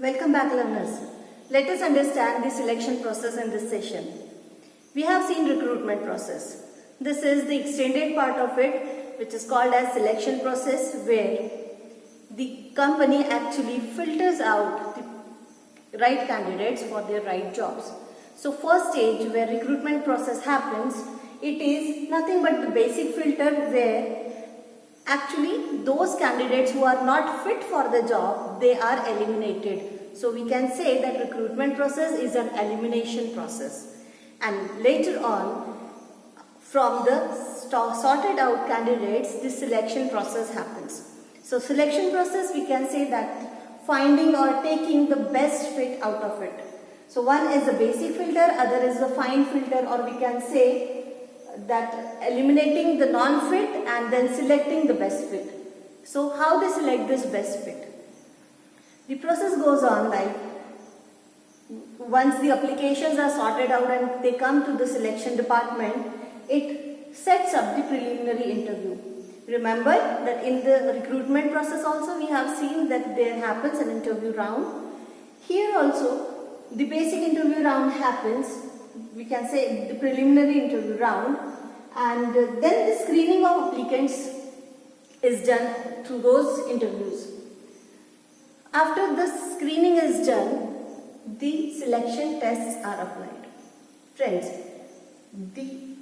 Welcome back, learners. Let us understand the selection process in this session. We have seen recruitment process. This is the extended part of it, which is called as selection process, where the company actually filters out the right candidates for their right jobs. So first stage where recruitment process happens, it is nothing but the basic filter where actually those candidates who are not fit for the job, they are eliminated. So we can say that recruitment process is an elimination process. And later on, from the sorted out candidates, the selection process happens. So selection process, we can say that finding or taking the best fit out of it. So one is the basic filter, other is the fine filter, or we can say that eliminating the non-fit and then selecting the best fit. So how they select this best fit? The process goes on like once the applications are sorted out and they come to the selection department, it sets up the preliminary interview. Remember that in the recruitment process also we have seen that there happens an interview round. Here also the basic interview round happens, we can say the preliminary interview round, and then the screening of applicants is done through those interviews. After the screening is done, the selection tests are applied. Friends, the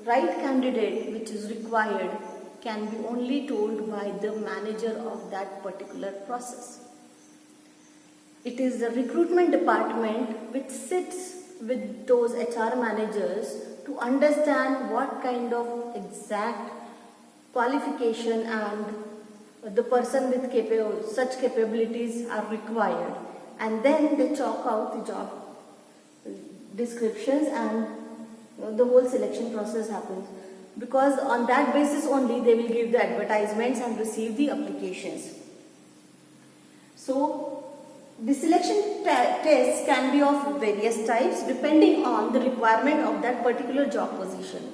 right candidate which is required can be only told by the manager of that particular process. It is the recruitment department which sits with those HR managers to understand what kind of exact qualification and the person with such capabilities are required, and then they chalk out the job descriptions and the whole selection process happens, because on that basis only they will give the advertisements and receive the applications. So the selection tests can be of various types depending on the requirement of that particular job position.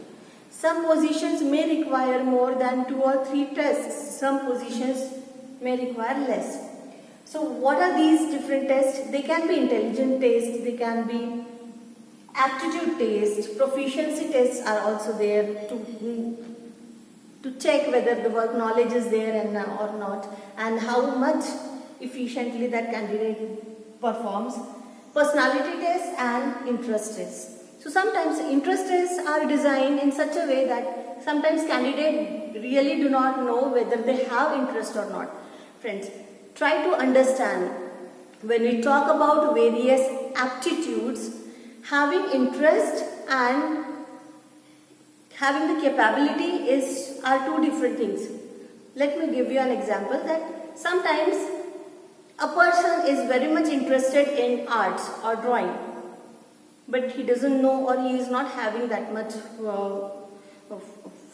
Some positions may require more than 2 or 3 tests. Some positions may require less. So what are these different tests? They can be intelligence tests, they can be aptitude tests, proficiency tests are also there to check whether the work knowledge is there or not, and how much efficiently that candidate performs. Personality tests and interest tests. So sometimes interest tests are designed in such a way that sometimes candidates really do not know whether they have interest or not. Friends, try to understand when we talk about various aptitudes, having interest and having the capability are two different things. Let me give you an example that sometimes a person is very much interested in arts or drawing, but he doesn't know, or he is not having that much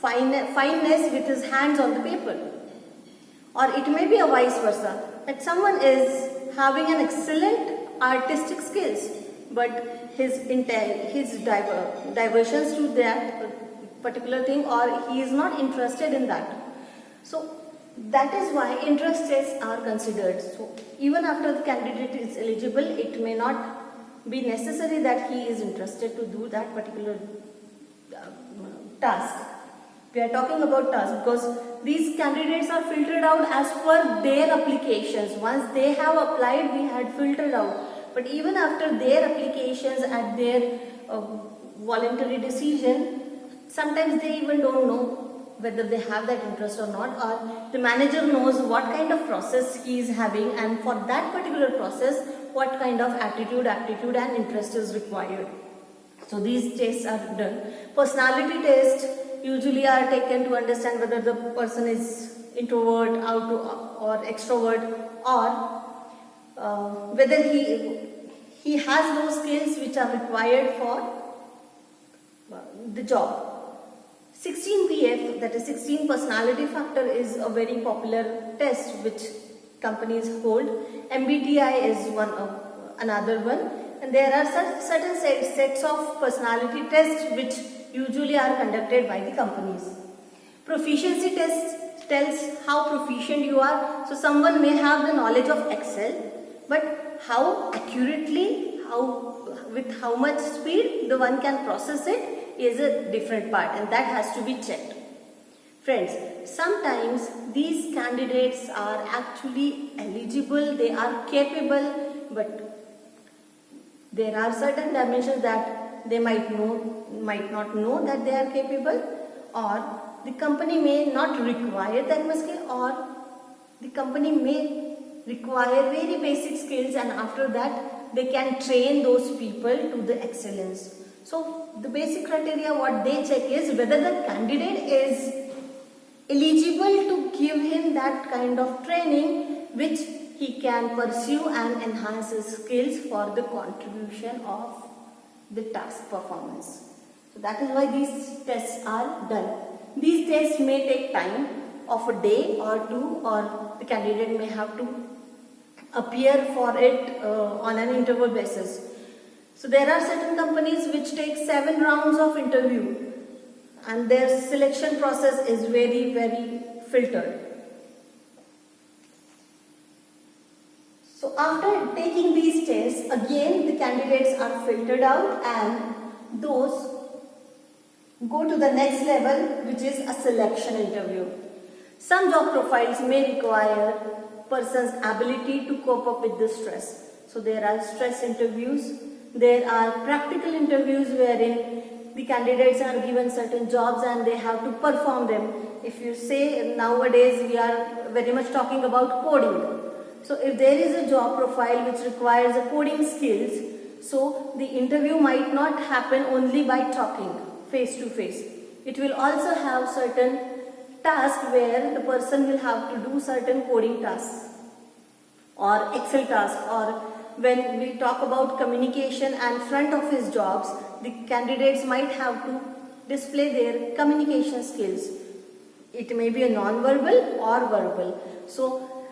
fineness with his hands on the paper. Or it may be a vice versa, that someone is having an excellent artistic skills, but his diversions to that particular thing, or he is not interested in that. So that is why interest tests are considered. So even after the candidate is eligible, it may not be necessary that he is interested to do that particular task. We are talking about tasks because these candidates are filtered out as per their applications. Once they have applied, we had filtered out. But even after their applications and their voluntary decision, sometimes they even don't know whether they have that interest or not, or the manager knows what kind of process he is having, and for that particular process what kind of aptitude and interest is required. So these tests are done. Personality tests usually are taken to understand whether the person is introvert, or extrovert, or whether he has those skills which are required for the job. 16PF, that is 16 personality factor, is a very popular test which companies hold. MBTI is another one, and there are certain sets of personality tests which usually are conducted by the companies. Proficiency test tells how proficient you are. So someone may have the knowledge of Excel, but how accurately, with how much speed the one can process it is a different part, and that has to be checked. Friends, sometimes these candidates are actually eligible, they are capable, but there are certain dimensions that they might not know that they are capable, or the company may not require that much skill, or the company may require very basic skills, and after that they can train those people to the excellence. So the basic criteria what they check is whether the candidate is eligible to give him that kind of training which he can pursue and enhance his skills for the contribution of the task performance. So that is why these tests are done. These tests may take time of a day or two, or the candidate may have to appear for it on an interval basis. So there are certain companies which take 7 rounds of interview, and their selection process is very, very filtered. So after taking these tests, again the candidates are filtered out, and those go to the next level, which is a selection interview. Some job profiles may require person's ability to cope up with the stress. So there are stress interviews, there are practical interviews wherein the candidates are given certain jobs and they have to perform them. If you say nowadays we are very much talking about coding. So if there is a job profile which requires a coding skills, so the interview might not happen only by talking face to face. It will also have certain tasks where the person will have to do certain coding tasks or Excel tasks, or when we talk about communication and front office jobs, the candidates might have to display their communication skills. It may be a non-verbal or verbal. So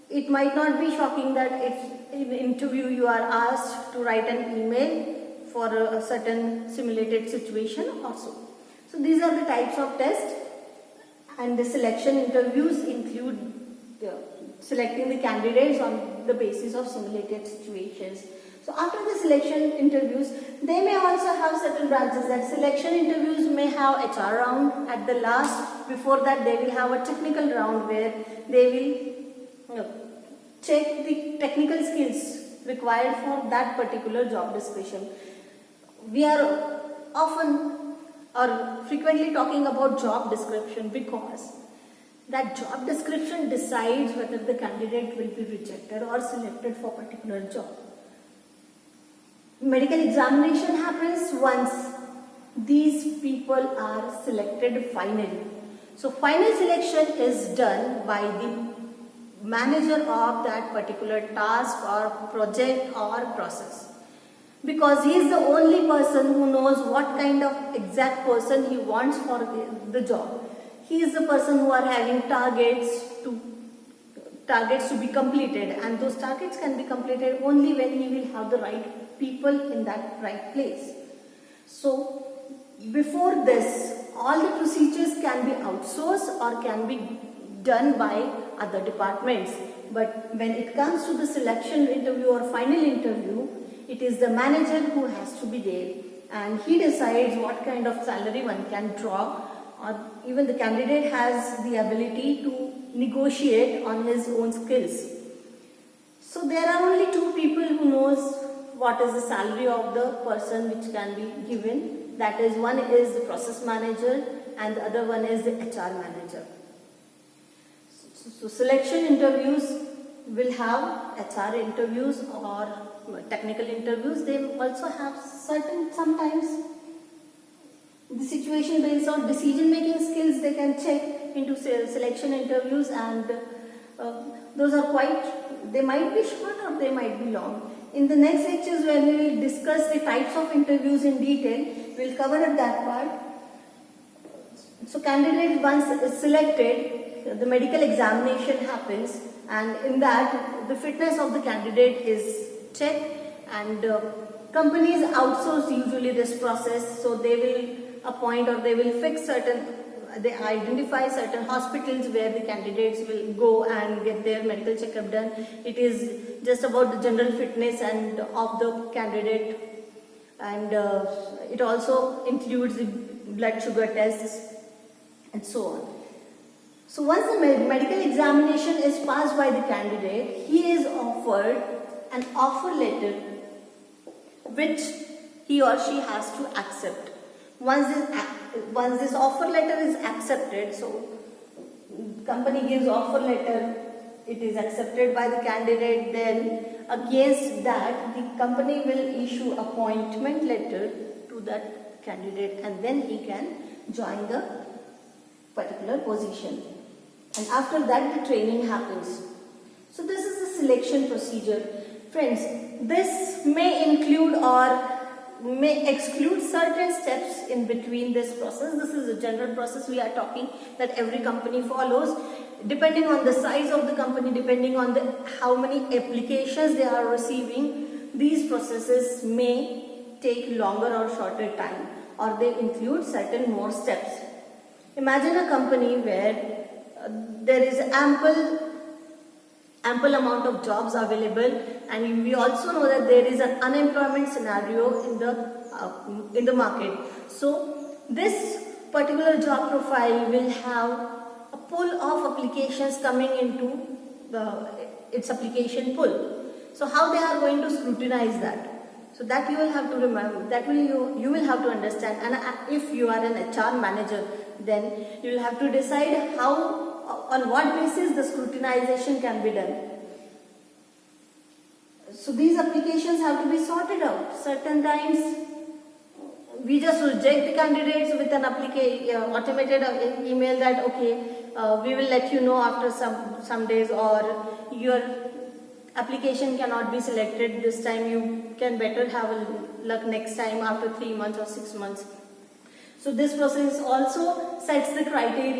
it might not be shocking that if in an interview you are asked to write an email for a certain simulated situation also. So these are the types of tests, and the selection interviews include selecting the candidates on the basis of simulated situations. So after the selection interviews, they may also have certain branches. That selection interviews may have HR round at the last. Before that, they will have a technical round where they will check the technical skills required for that particular job description. We are often or frequently talking about job description because that job description decides whether the candidate will be rejected or selected for a particular job. Medical examination happens once these people are selected finally. So final selection is done by the manager of that particular task or project or process, because he is the only person who knows what kind of exact person he wants for the job. He is the person who are having targets to be completed, and those targets can be completed only when he will have the right people in that right place. So before this, all the procedures can be outsourced or can be done by other departments. But when it comes to the selection interview or final interview, it is the manager who has to be there, and he decides what kind of salary one can draw, or even the candidate has the ability to negotiate on his own skills. So there are only two people who knows what is the salary of the person which can be given. That is, one is the process manager and the other one is the HR manager. So selection interviews will have HR interviews or technical interviews. They also have sometimes the situation based on decision making skills they can check into selection interviews, and those are they might be short or they might be long. In the next lectures, when we will discuss the types of interviews in detail, we will cover that part. So candidate once is selected, the medical examination happens, and in that the fitness of the candidate is checked, and companies outsource usually this process. So they will appoint or they will fix certain they identify certain hospitals where the candidates will go and get their medical checkup done. It is just about the general fitness and of the candidate, and it also includes the blood sugar tests and so on. So once the medical examination is passed by the candidate, he is offered an offer letter which he or she has to accept. Once this offer letter is accepted, so company gives offer letter, it is accepted by the candidate, then against that the company will issue appointment letter to that candidate, and then he can join the particular position. And after that the training happens. So this is the selection procedure. Friends, this may include or may exclude certain steps in between this process. This is a general process we are talking that every company follows. Depending on the size of the company, depending on how many applications they are receiving, these processes may take longer or shorter time, or they include certain more steps. Imagine a company where there is ample amount of jobs available, and we also know that there is an unemployment scenario in the market. So this particular job profile will have a pool of applications coming into its application pool. So how they are going to scrutinize that? So that you will have to remember, that you will have to understand. And if you are an HR manager, then you will have to decide on what basis the scrutinization can be done. So these applications have to be sorted out. Certain times we just reject the candidates with an automated email that okay, we will let you know after some days, or your application cannot be selected this time, you can better have a luck next time after 3 months or 6 months. So this process also sets the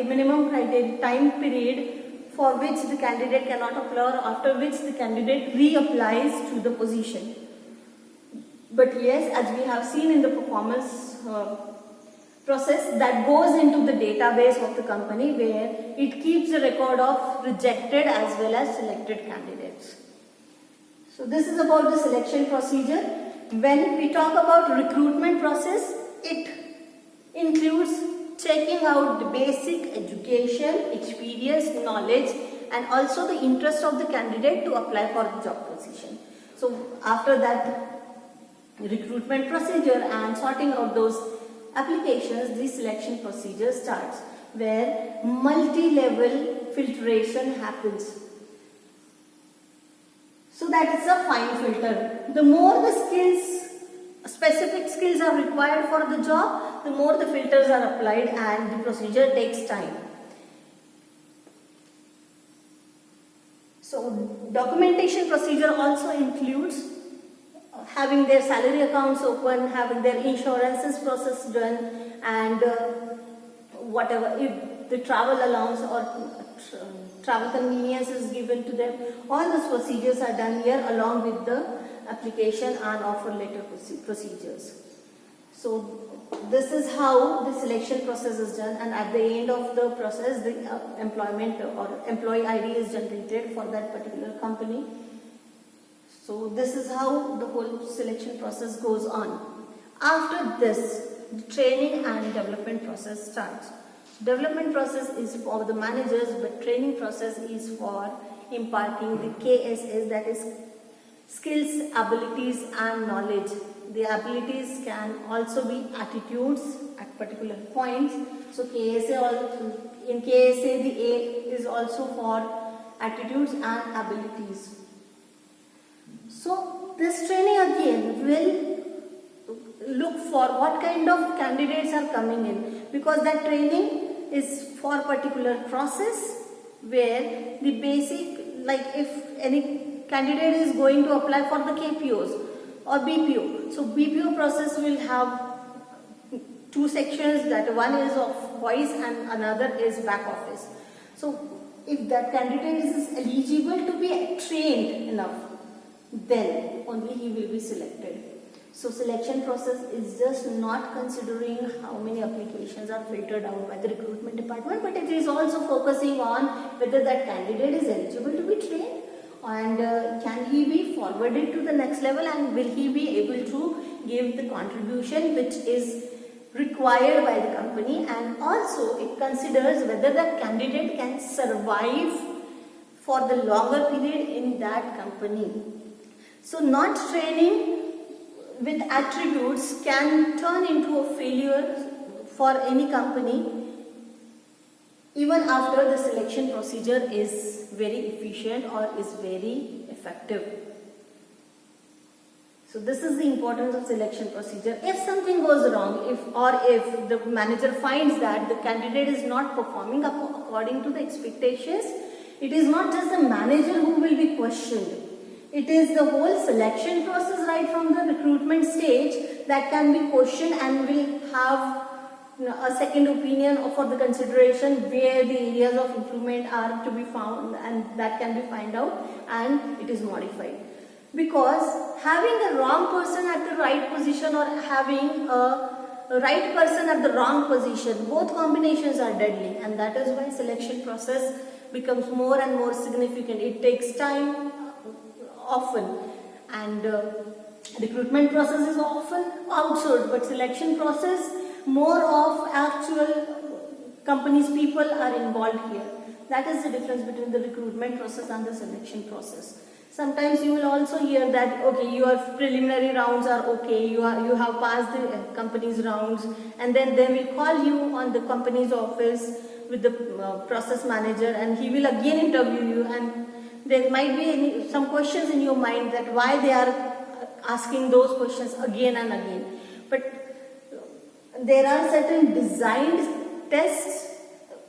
minimum criteria, time period for which the candidate cannot apply, or after which the candidate reapplies to the position. But yes, as we have seen in the performance process, that goes into the database of the company, where it keeps a record of rejected as well as selected candidates. So this is about the selection procedure. When we talk about recruitment process, it includes checking out the basic education, experience, knowledge, and also the interest of the candidate to apply for the job position. So after that recruitment procedure and sorting out those applications, the selection procedure starts, where multi-level filtration happens. So that is a fine filter. The more the specific skills are required for the job, the more the filters are applied, and the procedure takes time. So documentation procedure also includes having their salary accounts open, having their insurances process done, and whatever, if the travel allowance or travel convenience is given to them, all those procedures are done here along with the application and offer letter procedures. So this is how the selection process is done, and at the end of the process the employment or employee ID is generated for that particular company. So this is how the whole selection process goes on. After this, the training and development process starts. Development process is for the managers, but training process is for imparting the KSS, that is skills, abilities and knowledge. The abilities can also be attitudes at particular points. So in KSA the A is also for attitudes and abilities. So this training again will look for what kind of candidates are coming in, because that training is for particular process where the basic, like if any candidate is going to apply for the KPOs or BPO. So BPO process will have two sections, that one is of voice and another is back office. So if that candidate is eligible to be trained enough, then only he will be selected. So selection process is just not considering how many applications are filtered out by the recruitment department, but it is also focusing on whether that candidate is eligible to be trained and can he be forwarded to the next level, and will he be able to give the contribution which is required by the company, and also it considers whether that candidate can survive for the longer period in that company. So not training with attributes can turn into a failure for any company even after the selection procedure is very efficient or is very effective. So this is the importance of selection procedure. If something goes wrong, if the manager finds that the candidate is not performing according to the expectations, it is not just the manager who will be questioned. It is the whole selection process right from the recruitment stage that can be questioned and will have a second opinion for the consideration where the areas of improvement are to be found, and that can be found out and it is modified. Because having a wrong person at the right position or having a right person at the wrong position, both combinations are deadly, and that is why selection process becomes more and more significant. It takes time often, and recruitment process is often outsourced, but selection process, more of actual companies people are involved here. That is the difference between the recruitment process and the selection process. Sometimes you will also hear that, okay, your preliminary rounds are okay, you have passed the company's rounds, and then they will call you on the company's office with the process manager, and he will again interview you, and there might be some questions in your mind that why they are asking those questions again and again. But there are certain designed tests,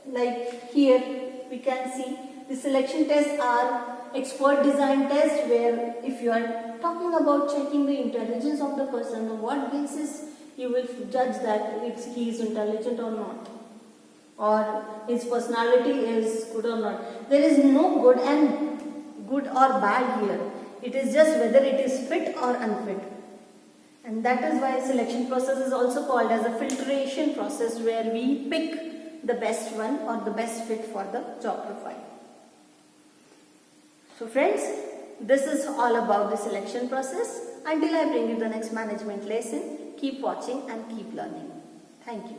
like here we can see the selection tests are expert design tests, where if you are talking about checking the intelligence of the person, on what basis you will judge that he is intelligent or not, or his personality is good or not. There is no good or bad here. It is just whether it is fit or unfit. And that is why selection process is also called as a filtration process, where we pick the best one or the best fit for the job profile. So friends, this is all about the selection process. Until I bring you the next management lesson, keep watching and keep learning. Thank you.